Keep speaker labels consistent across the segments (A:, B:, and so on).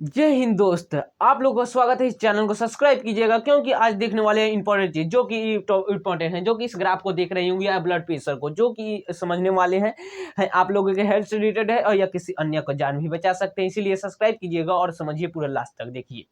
A: जय हिंद दोस्त। आप लोगों का स्वागत है। इस चैनल को सब्सक्राइब कीजिएगा क्योंकि आज देखने वाले हैं इंपॉर्टेंट चीज जो कि इंपॉर्टेंट है, जो कि इस ग्राफ को देख रहे होंगे या ब्लड प्रेशर को, जो कि समझने वाले हैं आप लोगों के हेल्थ से रिलेटेड है और या किसी अन्य को जान भी बचा सकते हैं। इसीलिए सब्सक्राइब कीजिएगा और समझिए पूरा लास्ट तक देखिए।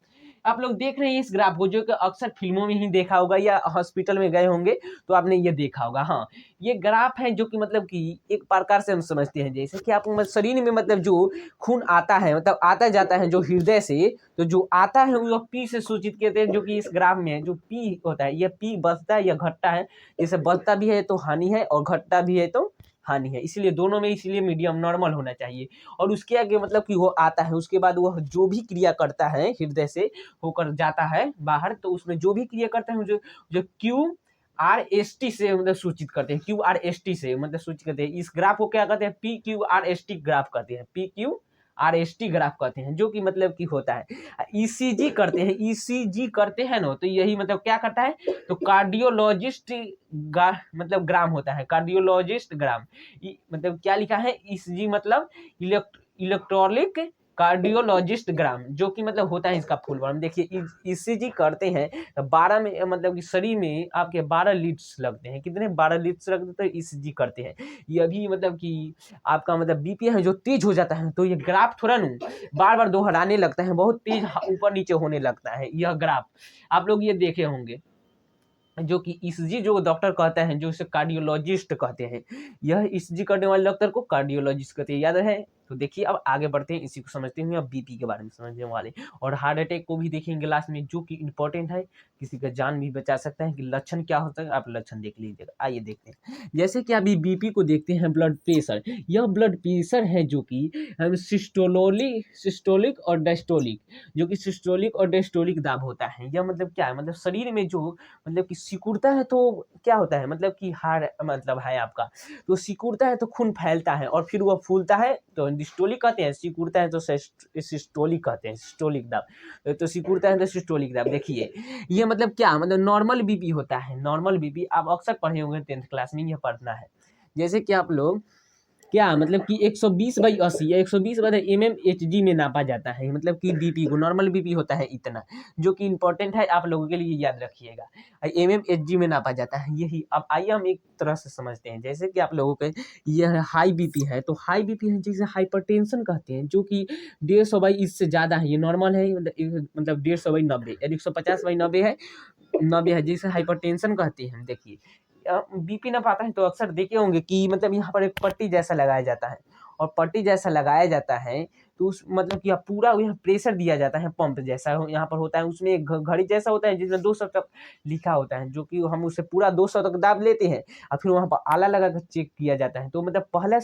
A: आप लोग देख रहे हैं इस ग्राफ को, जो कि अक्सर फिल्मों में ही देखा होगा या हॉस्पिटल में गए होंगे तो आपने ये देखा होगा। हाँ, ये ग्राफ है जो कि मतलब कि एक प्रकार से हम समझते हैं जैसे कि आप शरीर में मतलब जो खून आता है, मतलब आता जाता है जो हृदय से, तो जो आता है वो पी से सूचित कहते हैं, जो कि इस ग्राफ में है जो पी होता है, ये पी बढ़ता है या घटता है। जैसे बढ़ता भी है तो हानि है और घटता भी है तो हानि है, इसलिए दोनों में इसलिए मीडियम नॉर्मल होना चाहिए। और उसके आगे मतलब कि वो आता है, उसके बाद वह जो भी क्रिया करता है हृदय से होकर जाता है बाहर, तो उसमें जो भी क्रिया करता है जो जो QRST से मतलब सूचित करते हैं, QRST से मतलब सूचित करते हैं। इस ग्राफ को क्या कहते हैं? PQRST ग्राफ कहते हैं, PQRST ग्राफ कहते हैं, जो कि मतलब कि होता है। ECG करते हैं, ECG करते हैं ना, तो यही मतलब क्या करता है, तो कार्डियोलॉजिस्ट मतलब ग्राम होता है, कार्डियोलॉजिस्ट ग्राम। मतलब क्या लिखा है, ECG मतलब इलेक्ट्रॉनिक कार्डियोलॉजिस्ट ग्राम, जो कि मतलब होता है इसका फुल फॉर्म। देखिए ECG करते हैं तो 12 में मतलब कि शरीर में आपके 12 लीड्स लगते हैं। कितने? 12 लीड्स लगते हैं, तो ECG करते हैं। ये भी मतलब कि आपका मतलब बीपी है जो तेज हो जाता है, तो ये ग्राफ थोड़ा ना बार बार दोहराने लगता है, बहुत तेज ऊपर नीचे होने लगता है यह ग्राफ। आप लोग ये देखे होंगे, जो कि ECG जो डॉक्टर कहते हैं, जो इसे कार्डियोलॉजिस्ट कहते हैं, यह ECG करने वाले डॉक्टर को कार्डियोलॉजिस्ट कहते हैं, याद है। तो देखिए अब आगे बढ़ते हैं, इसी को समझते हुए अब बीपी के बारे में समझने वाले, और हार्ट अटैक को भी देखेंगे लास्ट में, जो कि इंपॉर्टेंट है, किसी का जान भी बचा सकता है। कि लक्षण क्या होता है, आप लक्षण देख लीजिएगा। आइए देखते हैं, जैसे कि अभी बीपी को देखते हैं, ब्लड प्रेशर। यह ब्लड प्रेशर है जो कि सिस्टोलिक और डायस्टोलिक, जो कि सिस्टोलिक और डायस्टोलिक दाब होता है। यह मतलब क्या है, मतलब शरीर में जो मतलब कि सिकुड़ता है तो क्या होता है, मतलब कि हार मतलब है आपका, तो सिकुड़ता है तो खून फैलता है और फिर वह फूलता है तो डिस्टोलिक कहते हैं, सिकुड़ता है तो सिस्टोलिक कहते हैं, सिस्टोलिक दाब। तो सिकुड़ता है तो सिस्टोलिक दाब। देखिए ये मतलब क्या, मतलब नॉर्मल बीपी होता है। नॉर्मल बीपी आप अक्सर पढ़े होंगे 10th क्लास में, यह पढ़ना है। जैसे कि आप लोग क्या मतलब कि 120/80 या 120/mmHg में नापा जाता है, मतलब कि बीपी को, नॉर्मल बीपी होता है इतना, जो कि इंपॉर्टेंट है, आप लोगों के लिए याद रखिएगा। mmHg में नापा जाता है यही। अब आइए हम एक तरह से समझते हैं, जैसे कि आप लोगों के यह हाई बीपी है, तो हाई बीपी है जिसे हाइपरटेंशन कहते हैं, जो कि 150 इससे ज़्यादा है, ये नॉर्मल है, मतलब 150/90 या 150/90 है, 90 है, जिसे हाइपरटेंशन कहते हैं। देखिए बीपी ना पाता है तो अक्सर देखे होंगे कि मतलब यहाँ पर एक पट्टी जैसा लगाया जाता है, और पट्टी जैसा लगाया जाता है तो उस मतलब कि पूरा यहाँ प्रेशर दिया जाता है, पंप जैसा यहाँ पर होता है, उसमें एक घड़ी जैसा होता है जिसमें 200 तक लिखा होता है, जो कि हम उसे पूरा 200 तक दाब लेते हैं और फिर वहाँ पर आला लगा कर चेक किया जाता है। तो मतलब पहले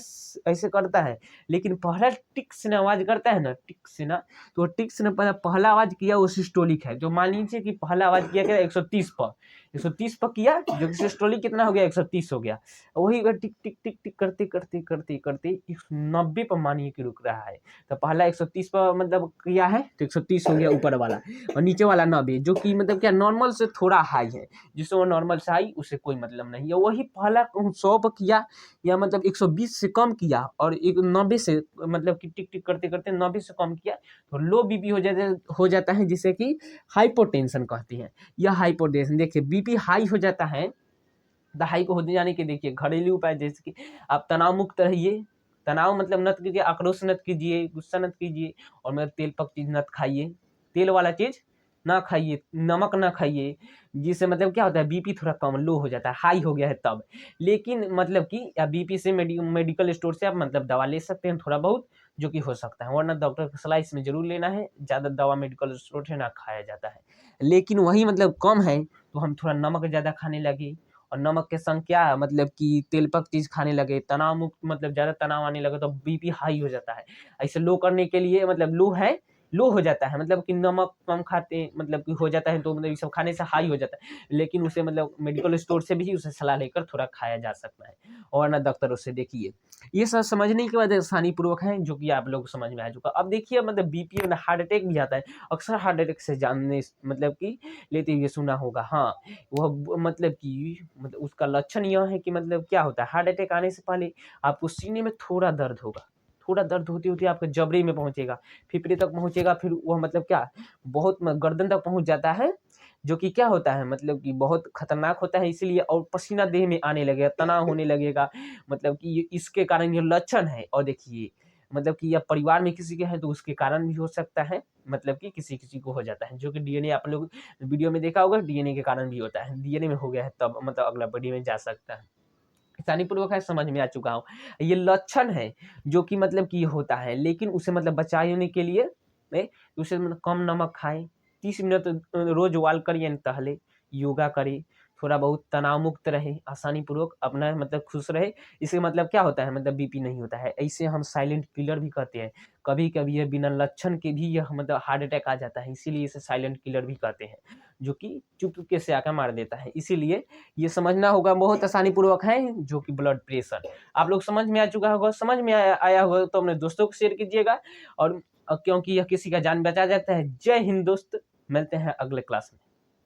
A: ऐसे करता है, लेकिन पहला टिक से आवाज करता है ना, टिक से ना, तो टिक से पहला आवाज किया वो सिस्टोलिक है। जो मान लीजिए कि पहला आवाज किया गया 130 पर, 130 पर किया, जो कि सिस्टोलिक कितना हो गया, 130 हो गया। वही अगर टिक टिक टिक टिक करते करते करते करते 190 पर मानिए कि रुक रहा है, तो पहला 130 पर मतलब किया है तो 130 हो गया ऊपर वाला, और नीचे वाला 90, जो कि मतलब क्या नॉर्मल से थोड़ा हाई है, जिससे वो नॉर्मल से हाई उसे कोई मतलब नहीं है। वही पहला 100 पर किया या मतलब 120 से कम किया और 90 से मतलब कि टिक टिक करते करते 90 से कम किया, तो लो बीपी हो जाता है, जिसे कि हाइपोटेंशन कहती है। यह हाइपोटेंशन, देखिए बीपी हाई हो जाता है, तो हाई को होने जाने के देखिए घरेलू उपाय, जैसे कि आप तनाव मुक्त रहिए। तनाव मतलब नत कीजिए, आक्रोश नत कीजिए, गुस्सा नत कीजिए, और मतलब तेल पक चीज नत खाइए, तेल वाला चीज ना खाइए, नमक ना खाइए, जिससे मतलब क्या होता है, बीपी थोड़ा कम लो हो जाता है, हाई हो गया है तब। लेकिन मतलब कि या बीपी से मेडिकल स्टोर से आप मतलब दवा ले सकते हैं थोड़ा बहुत, जो कि हो सकता है, वरना डॉक्टर की सलाह इसमें जरूर लेना है। ज़्यादा दवा मेडिकल स्टोर से ना खाया जाता है। लेकिन वही मतलब कम है तो हम थोड़ा नमक ज़्यादा खाने लगे, और नमक के संग क्या मतलब कि तेलपक चीज़ खाने लगे, तनाव मुक्त मतलब ज़्यादा तनाव आने लगे तो बीपी हाई हो जाता है। ऐसे लो करने के लिए मतलब लो हो जाता है, मतलब कि नमक कम खाते मतलब कि हो जाता है, तो मतलब ये सब खाने से हाई हो जाता है, लेकिन उसे मतलब मेडिकल स्टोर से भी उसे सलाह लेकर थोड़ा खाया जा सकता है, और ना डॉक्टरों से। देखिए ये सब समझने के बाद आसानी पूर्वक है, जो कि आप लोग को समझ में आ चुका। अब देखिए मतलब बीपी में हार्ट अटैक भी आता है, अक्सर हार्ट अटैक से जानने मतलब कि लेते हुए सुना होगा। हाँ, वह मतलब कि मतलब उसका लक्षण यह है कि मतलब क्या होता है, हार्ट अटैक आने से पहले आपको सीने में थोड़ा दर्द होगा, थोड़ा दर्द होते-होते आपके जबड़े में पहुँचेगा, फेफड़े तक पहुँचेगा, फिर वह मतलब क्या बहुत गर्दन तक पहुँच जाता है, जो कि क्या होता है मतलब कि बहुत खतरनाक होता है, इसीलिए और पसीना देह में आने लगेगा, तनाव होने लगेगा, मतलब कि ये इसके कारण ये लक्षण है। और देखिए मतलब कि या परिवार में किसी के हैं तो उसके कारण भी हो सकता है, मतलब कि किसी-किसी को हो जाता है, जो कि डीएनए आप लोग वीडियो में देखा होगा, डीएनए के कारण भी होता है। डीएनए में हो गया है तब मतलब अगला पीढ़ी में जा सकता है। आसानीपूर्वक है, समझ में आ चुका हूँ। ये लक्षण है जो कि मतलब कि होता है, लेकिन उसे मतलब बचाने के लिए उसे मतलब कम नमक खाएँ, 30 मिनट रोज़ वॉक करिए यानी टहले, योगा करे, थोड़ा बहुत तनाव मुक्त रहे, आसानीपूर्वक अपना मतलब खुश रहे। इससे मतलब क्या होता है मतलब बीपी नहीं होता है। इसे हम साइलेंट किलर भी कहते हैं। कभी-कभी ये बिना लक्षण के भी यह मतलब हार्ट अटैक आ जाता है, इसीलिए इसे साइलेंट किलर भी कहते हैं, जो कि चुपके से आकर मार देता है। इसीलिए ये समझना होगा, बहुत आसानीपूर्वक है, जो कि ब्लड प्रेशर। आप लोग समझ में आ चुका होगा, समझ में आया होगा तो अपने दोस्तों को शेयर कीजिएगा और क्योंकि यह किसी का जान बचा जाता है। जय हिंद दोस्त, मिलते हैं अगले क्लास में।